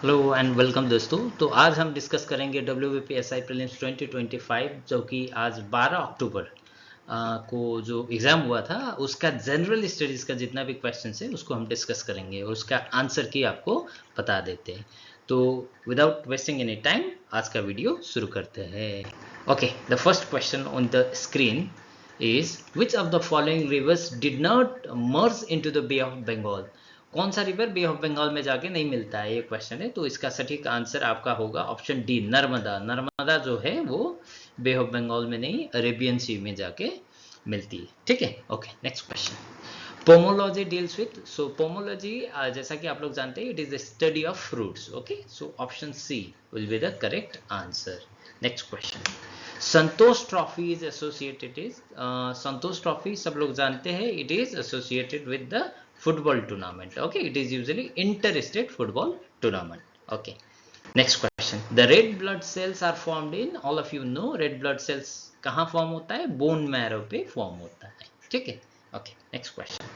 Hello and welcome दोस्तों। तो आज हम डिस्कस करेंगे WBP SI प्रीलिम्स 2025 जो कि आज 12 अक्टूबर को जो एग्ज़ाम हुआ था उसका जनरल स्टडीज़ का जितना भी क्वेश्चन है उसको हम डिस्कस करेंगे और उसका आंसर की आपको बता देते हैं। तो विदाउट वेस्टिंग एनी टाइम आज का वीडियो शुरू करते हैं। Okay, the first question on the screen is which of the following rivers did not merge into the bay of Bengal. कौन सा रिवर बे ऑफ बंगाल में जाके नहीं मिलता है, ये क्वेश्चन है। तो इसका सटीक आंसर आपका होगा ऑप्शन डी, नर्मदा। नर्मदा जो है वो बे ऑफ बंगाल में नहीं, अरेबियन सी में जाके मिलती है। ठीक है, okay, next question. Pomology deals with, so pomology जैसा कि आप लोग जानते हैं it is the study of fruits. Okay, so option C will be the correct answer. Next question. Santosh trophy is associated is, Santosh trophy सब लोग जानते हैं it is associated with the football tournament. Okay, it is usually interstate football tournament. Okay, next question. The red blood cells are formed in, all of you know red blood cells कहाँ form होता है, bone marrow पे form होता है। ठीक है, okay, next question.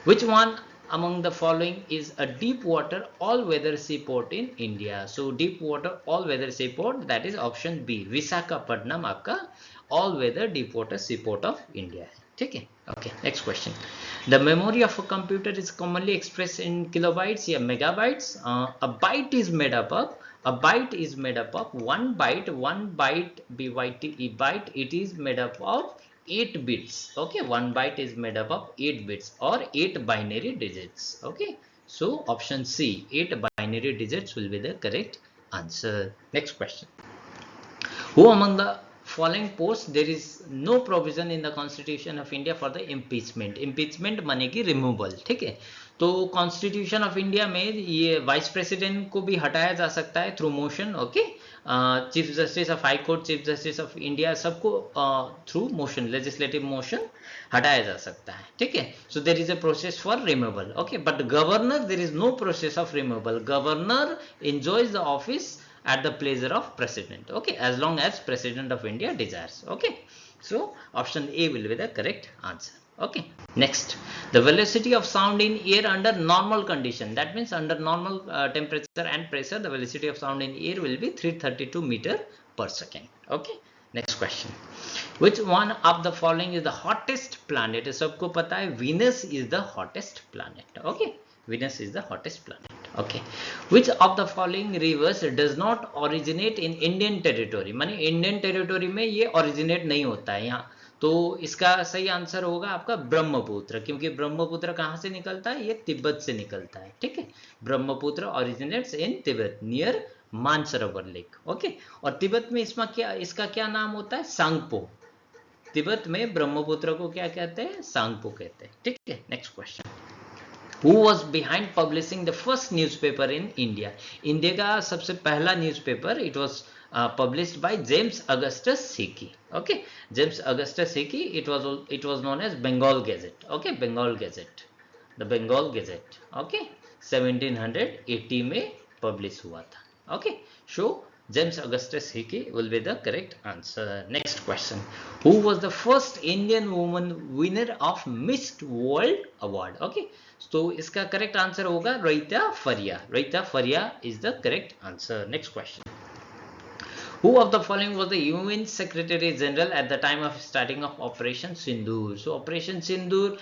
Which one among the following is a deep water all weather seaport in India? So deep water all weather seaport, that is option B, Visakhapatnam आपका all weather deep water seaport of India है। ठीक है, okay, next question. The memory of a computer is commonly expressed in kilobytes या megabytes. A byte is made up of, a byte is made up of one byte byte, it is made up of 8 bits. Okay, one byte is made up of 8 bits or 8 binary digits. Okay, so option C, 8 binary digits will be the correct answer. Next question. Who among the following posts there is no provision in the constitution of India for the impeachment? impeachment माने कि removal. ठीक है, तो constitution of India में ये vice president को भी हटाया जा सकता है through motion. Okay, chief justice of high court, chief justice of India, सबको थ्रू मोशन, लेजिस्लेटिव मोशन हटाया जा सकता है। ठीक है, so there is a process for removal. Okay, but governor there is no process of removal. Governor enjoys the office at the pleasure of president. Okay, as long as president of India desires. Okay, so option A will be the correct answer. Okay, next. The velocity of sound in air under normal condition, that means under normal temperature and pressure, the velocity of sound in air will be 332 meter per second. Okay, next question. Which one of the following is the hottest planet? सबको पता है Venus is the hottest planet. Okay, Venus is the hottest planet. Okay, which of the following rivers does not originate in Indian territory? माने Indian territory में ये originate नहीं होता है यहाँ। तो इसका सही आंसर होगा आपका ब्रह्मपुत्र, क्योंकि ब्रह्मपुत्र कहाँ से निकलता है, ये तिब्बत से निकलता है। ठीक है, ब्रह्मपुत्र ओरिजिनेट्स इन Tibet near Mansarovar lake. Okay, और तिब्बत में इसका क्या नाम होता है, सांगपो। तिब्बत में ब्रह्मपुत्र को क्या कहते हैं, सांगपो कहते हैं। ठीक है, next question. Who was behind publishing the first newspaper in India? India का सबसे पहला newspaper, it was published by James Augustus Hickey. Okay, James Augustus Hickey, it was known as Bengal Gazette. Okay, Bengal Gazette, the Bengal Gazette. Okay, 1780 में publish हुआ था। Okay, so James Augustus Hickey will be the correct answer. Next question. Who was the first Indian woman winner of Miss World Award? Okay, तो इसका correct answer होगा Reita Faria. Reita Faria is the correct answer. Next question. Who of the following was the UN Secretary General at the time of starting of Operation Sindoor? So Operation Sindoor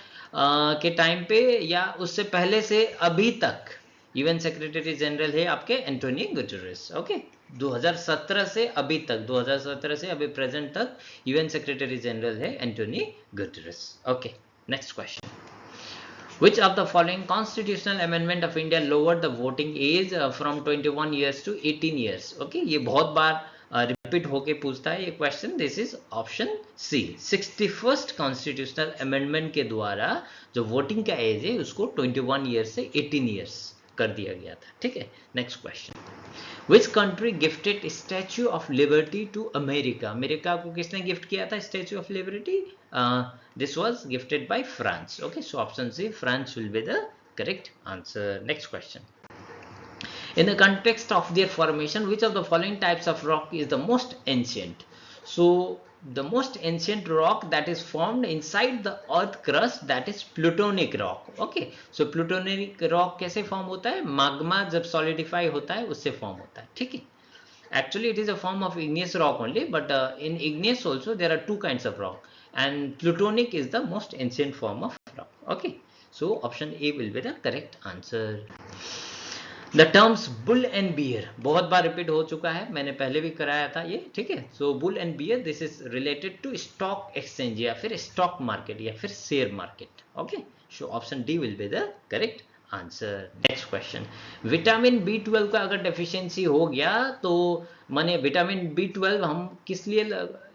के time पे या उससे पहले से अभी तक यूएन सेक्रेटरी जनरल है आपके एंटोनियो गुटेरेस। ओके, 2017 से अभी तक, 2017 से अभी प्रेजेंट तक यूएन सेक्रेटरी जनरल है Antonio Guterres. Okay, next question. Which of the following constitutional amendment of India lowered the voting age from 21 years to 18 years? Okay, ये बहुत बार रिपीट होके पूछता है ये question. This is option C, 61st constitutional amendment के द्वारा जो वोटिंग का एज है उसको 21 ईयर्स से 18 ईयर्स कर दिया गया था। ठीक है, next question. Which country gifted Statue of Liberty to America? America को किसने गिफ्ट किया था Statue of Liberty? This was gifted by France. Okay, so option C, France will be the correct answer. Next question. In the context of their formation, which of the following types of rock is the most ancient? So the most ancient rock that is formed inside the earth crust, that is plutonic rock. Okay, so plutonic rock कैसे form होता है, magma जब solidify होता है उससे form होता है. ठीक है, actually it is a form of igneous rock only, but in igneous also there are two kinds of rock, and plutonic is the most ancient form of rock. Okay, so option A will be the correct answer. The terms bull and bear बहुत बार repeat हो चुका है, मैंने पहले भी कराया था ये. ठीक है, so bull and bear this is related to stock exchange या फिर स्टॉक मार्केट या फिर share market. Okay, so option D will be the correct answer. Next question, vitamin B12 का अगर डेफिशिएंसी हो गया तो माने विटामिन B12 हम किस लिए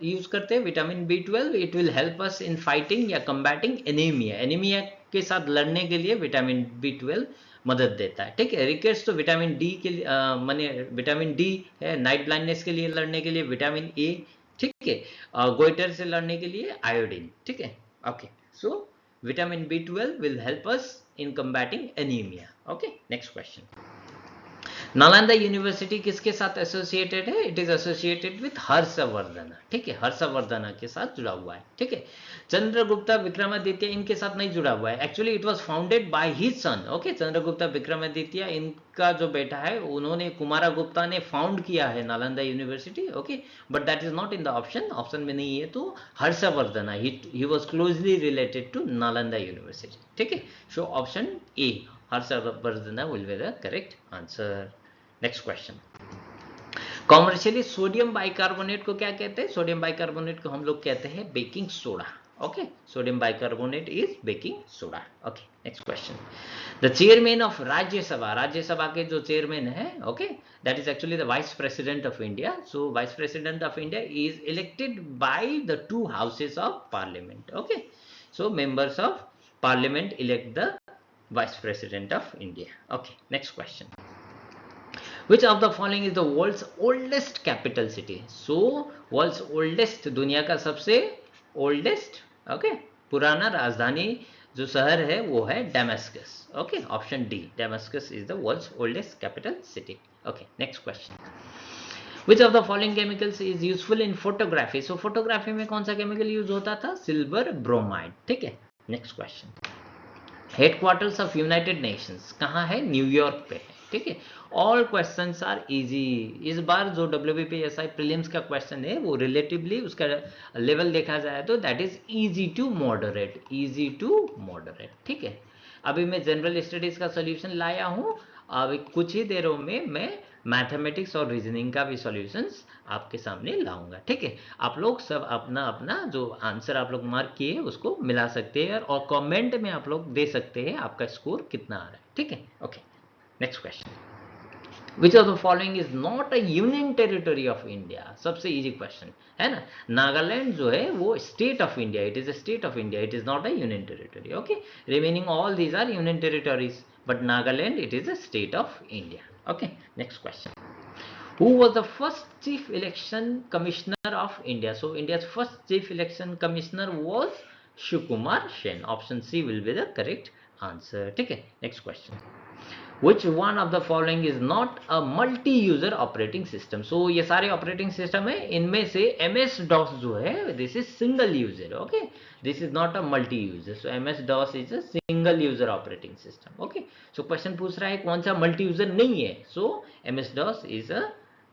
यूज करते हैं? Vitamin B12 it will help us in fighting या कंबैटिंग एनीमिया. एनीमिया के साथ लड़ने के लिए विटामिन B12 मदद देता है. ठीक है, रिकेट्स तो विटामिन डी के लिए माने विटामिन डी है, नाइट ब्लाइंडनेस के लिए लड़ने के लिए विटामिन ए. ठीक है, गोइटर से लड़ने के लिए आयोडीन. ठीक है, okay, so vitamin B12 will help us in combating anaemia. Okay, next question, Nalanda university किसके साथ एसोसिएटेड है? It is associated with Harshavardhana. ठीक है, हर्षवर्धना के साथ जुड़ा हुआ है. ठीक है, चंद्रगुप्ता विक्रमादित्य इनके साथ नहीं जुड़ा हुआ है. Actually it was founded by his son. Okay, Chandragupta Vikramaditya इनका जो बेटा है उन्होंने, कुमारगुप्ता ने फाउंड किया है Nalanda university. Okay, but that is not in the option, option में नहीं है. तो Harshavardhana he was closely related to Nalanda university. ठीक है, so option A Harshavardhana will be the correct answer. Next question, commercially sodium bicarbonate को क्या कहते हैं? सोडियम बाइकार्बोनेट को हम लोग कहते हैं baking soda. Okay, sodium bicarbonate is baking soda. Okay, next question, the chairman of Rajya Sabha, Rajya Sabha के जो चेयरमैन है, okay, that is actually the vice president of India. So vice president of India is elected by the two houses of parliament. Okay, so members of parliament elect the vice president of India. Okay, next question, Which of the following is the world's oldest capital city? So world's oldest, दुनिया का सबसे oldest, okay, पुराना राजधानी जो शहर है वो है Damascus. Okay, option D, Damascus is the world's oldest capital city. Okay, next question, Which of the following chemicals is useful in photography? So photography में कौन सा केमिकल यूज होता था? Silver bromide. ठीक है, next question, headquarters of United Nations कहाँ है? New York पे है. ठीक है, ऑल क्वेश्चंस आर इजी. इस बार जो WBPSI प्रीलिम्स का क्वेश्चन है वो रिलेटिवली उसका लेवल देखा जाए तो that is easy to moderate, easy to moderate. ठीक है, अभी मैं जनरल स्टडीज का सॉल्यूशन लाया हूँ, अभी कुछ ही देरों में मैं मैथमेटिक्स और रीजनिंग का भी सॉल्यूशंस आपके सामने लाऊंगा. ठीक है, आप लोग सब अपना अपना जो आंसर आप लोग मार्क किए उसको मिला सकते हैं और कमेंट में आप लोग दे सकते हैं आपका स्कोर कितना आ रहा है. ठीक है, okay, next question, which of the following is not a union territory of India? सबसे इजी क्वेश्चन है ना. नागालैंड जो है वो state of India, it is a state of India, it is not a union territory. Okay, remaining all these are union territories, but Nagaland it is a state of India. Okay, next question, who was the first chief election commissioner of India? So India's first chief election commissioner was Shiv-Kumar Sen. Option C will be the correct answer. ठीक है, next question, which one of the following is not a multi-user operating system? So ये सारे operating system है, इनमें से MS-DOS जो है this is single user. Okay, this is not a multi-user. So MS-DOS is a single user operating system. Okay, so question पूछ रहा है कौन सा multi-user नहीं है? So MS-DOS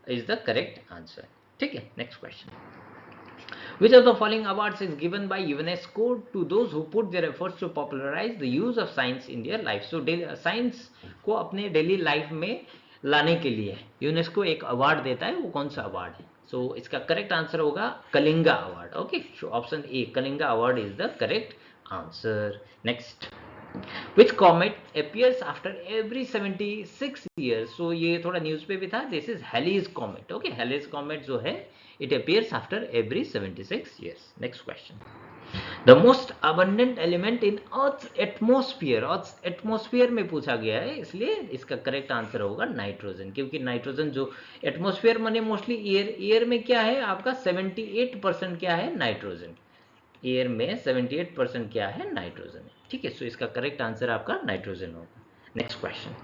is the correct answer. ठीक है, next question, which of the following awards is given by UNESCO to those who put their efforts to popularize the use of science in their life? So science को अपने daily life में लाने के लिए UNESCO एक award देता है, वो कौन सा अवार्ड है? सो इसका करेक्ट आंसर होगा Kalinga award. Okay, so option A Kalinga award is the correct answer. Next, which comet appears after every 76 years? So ये थोड़ा न्यूज पे भी था, this is Halley's comet. Okay, Halley's comet जो है it appears after every 76 years. Next question, the most abundant element in Earth's atmosphere. Earth's atmosphere में पूछा गया है, इसलिए इसका करेक्ट आंसर होगा नाइट्रोजन, क्योंकि नाइट्रोजन जो एटमोस्फियर माने मोस्टली एयर में क्या है आपका 78% क्या है? नाइट्रोजन. एयर में 78% क्या है? नाइट्रोजन है. ठीक है, सो इसका करेक्ट आंसर आपका नाइट्रोजन होगा. नेक्स्ट क्वेश्चन,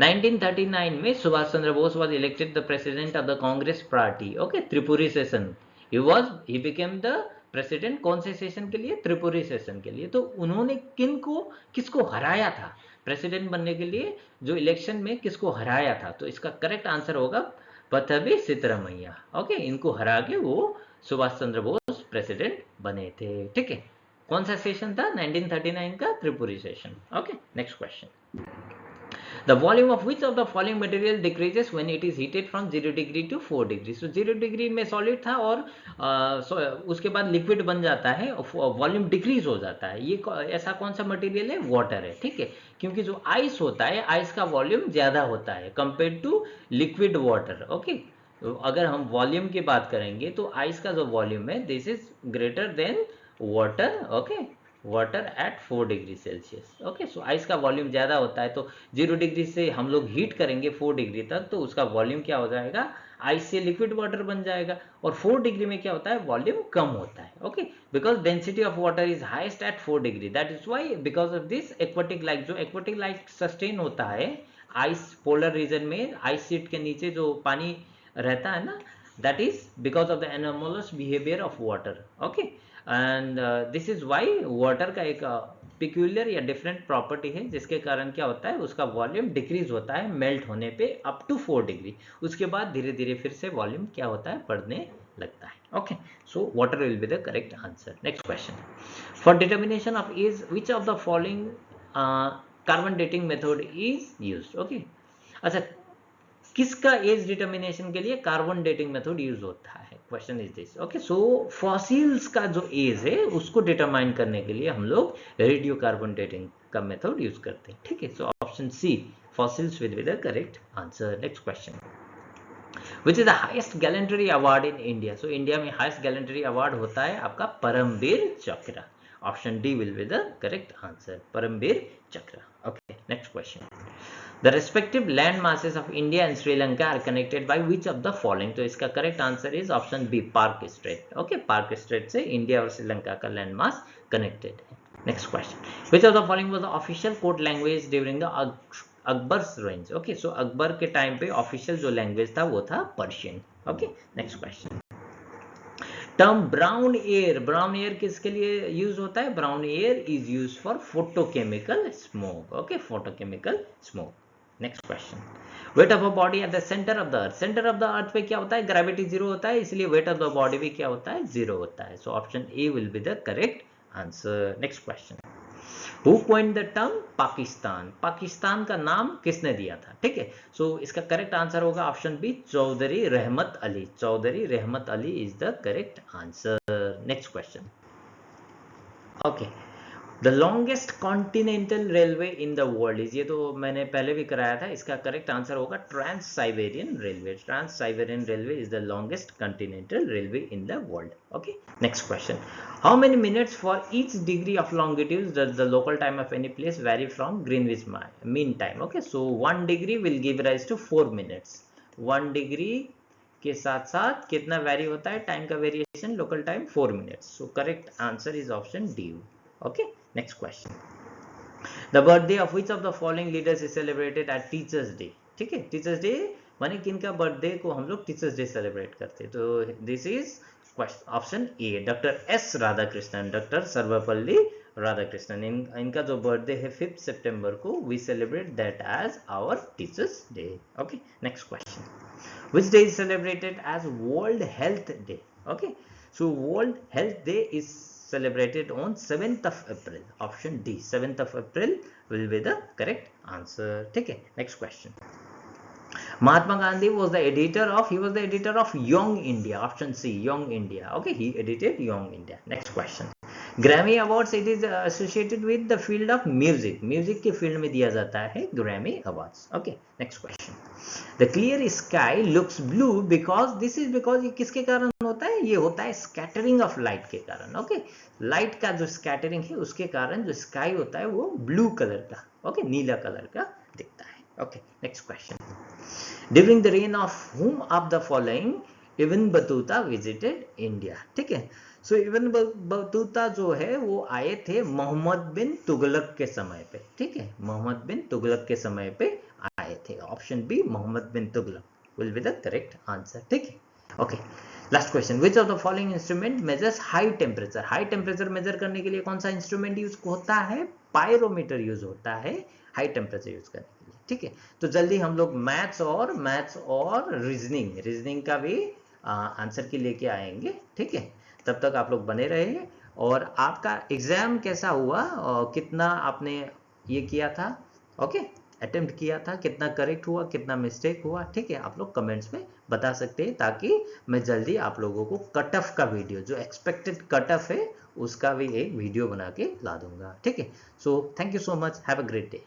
1939 में Subhash Chandra Bose was elected the president of the Congress party. Okay, Tripuri session he became the president कौन से सेशन के लिए? त्रिपुरी सेशन के लिए। तो उन्होंने किसको हराया था प्रेसिडेंट बनने के लिए? जो इलेक्शन में किसको हराया था? तो इसका करेक्ट आंसर होगा पथबी सिद्धरामैया। ओके, इनको हरा के वो सुभाष चंद्र बोस प्रेसिडेंट बने थे। ठीक है, कौन सा सेशन था? 1939 का Tripuri session. Okay, next question. The volume of which of the following material decreases when it is heated from 0 degree to 4 degree? So 0 degree में solid था और उसके बाद liquid बन जाता है, वॉल्यूम डिक्रीज हो जाता है। ये ऐसा कौन सा मटेरियल है? वाटर है। ठीक है, क्योंकि जो आइस होता है, आइस का वॉल्यूम ज्यादा होता है compare to liquid water. Okay, तो अगर हम वॉल्यूम की बात करेंगे तो आइस का जो वॉल्यूम है this is greater than water. Okay, water at 4 degree Celsius. Okay, so ice का वॉल्यूम ज़्यादा होता है, तो 0 डिग्री से हम लोग हीट करेंगे 4 डिग्री तक, तो उसका वॉल्यूम क्या हो जाएगा? आइस से लिक्विड वाटर बन जाएगा। और 4 डिग्री में क्या होता है? वॉल्यूम कम होता है। Okay, because density of water is highest at 4 degree, that is why because of this aquatic light, जो एक्वाटिक लाइट सस्टेन होता है आइस पोलर रीजन में, आइस शीट के नीचे जो पानी रहता है ना, that is because of the anomalous behaviour of water. Okay, and this is why water का एक पिक्यूलियर या डिफरेंट प्रॉपर्टी है, जिसके कारण क्या होता है? उसका वॉल्यूम डिक्रीज होता है मेल्ट होने पे अप टू 4 डिग्री। उसके बाद धीरे धीरे फिर से वॉल्यूम क्या होता है? बढ़ने लगता है। Okay, so water will be the correct answer. Next question. For determination of age which of the following carbon dating method is used? Okay, अच्छा, किसका एज डिटर्मिनेशन के लिए कार्बन डेटिंग मेथड यूज होता है? Question is this. Okay, so fossils का जो as है उसको डिटरमाइन करने के लिए हम लोग रेडियो कार्बन डेटिंग का मेथड यूज करते हैं। ठीक है, so option C fossils will be the correct answer. Next question. Which is the highest gallantry award in India? So India में हाईएस्ट गैलेंट्री अवार्ड होता है आपका Paramvir Chakra. Option D will be the correct answer, Paramvir Chakra. Okay, next question. The respective land masses of India and Sri Lanka are connected by which of the following? तो इसका correct answer is option B, Park Strait. Okay, Park Strait से India और श्रीलंका का land mass connected है। Next question. Which of the following was the official court language during the Akbar's range? Okay, so Akbar के time पे official जो language था वो था Persian. Okay, next question. Term brown air, brown air किसके लिए use होता है? Brown air is use for photochemical smoke. Okay, photochemical smoke. Next question. Weight of a body at the centre of the earth, centre of the earth पे क्या होता है? Gravity zero होता है, इसलिए वेट ऑफ द बॉडी भी क्या होता है? जीरो होता है। So option A will be the correct answer. Next question. Who coined the term Pakistan? Pakistan का नाम किसने दिया था? ठीक है, सो इसका करेक्ट आंसर होगा ऑप्शन बी, चौधरी रहमत अली। चौधरी रहमत Ali is the correct answer. Next question. Okay, the longest continental railway in the world is, ये तो मैंने पहले भी कराया था, इसका करेक्ट आंसर होगा trans Siberian railway. Trans Siberian railway is the longest continental railway in the world. Okay, next question. How many minutes for each degree of longitude does the local time of any place vary from Greenwich mean time? Okay, so 1 degree will give rise to 4 minutes. 1 degree के साथ साथ कितना vary होता है time का variation? Local time 4 minutes. So correct answer is option D. Okay, next question. The birthday of which of the following leaders is celebrated at teachers day? ठीक है, teachers day माने किनका बर्थडे को हम लोग टीचर्स डे सेलिब्रेट करते हैं? तो this is option A, doctor S Radhakrishnan, doctor Sarvepalli Radhakrishnan. इनका जो बर्थडे है 5 सितंबर को, we celebrate that as our teachers day. Okay, next question. Which day is celebrated as World Health Day? Okay, so World Health Day is celebrated on 7th of April. Option D, 7th of April will be the correct answer. ठीक है, next question. Mahatma Gandhi was the editor of Young India. Option C, Young India. Okay, he edited Young India. Next question. Grammy Awards, it is associated with the field of music. Music के field में दिया जाता है Grammy Awards. Okay, next question. The clear sky looks blue because this is because ये किसके कारण होता है? ये होता है scattering of light के कारण। Okay, लाइट का जो स्कैटरिंग है उसके कारण जो स्काई होता है वो ब्लू कलर का, ओके, नीला कलर का दिखता है। Okay, next question. During the rain of whom of the following Ibn Battuta visited India? ठीक है, सो इब्न बतूता जो है वो आए थे मोहम्मद बिन तुगलक के समय पे। ठीक है, मोहम्मद बिन तुगलक के समय पे आए थे। Option B, Mohammad bin Tughlaq will be the correct answer. ठीक है, okay, last question, which of the following instrument measures high temperature? High temperature measure करने के लिए कौन सा इंस्ट्रूमेंट यूज होता है? पायरोमीटर यूज होता है हाई टेम्परेचर यूज करने के लिए, ठीक है। तो जल्दी हम लोग मैथ्स और रीजनिंग का भी आंसर की लेके आएंगे, ठीक है। तब तक आप लोग बने रहिए। और आपका एग्जाम कैसा हुआ और कितना आपने ये किया था, ओके, अटेम्प्ट किया था, कितना करेक्ट हुआ, कितना मिस्टेक हुआ, ठीक है, आप लोग कमेंट्स में बता सकते हैं, ताकि मैं जल्दी आप लोगों को कट ऑफ का वीडियो, जो एक्सपेक्टेड कट ऑफ है, उसका भी एक वीडियो बना के ला दूंगा, ठीक है। So thank you so much, have a great day.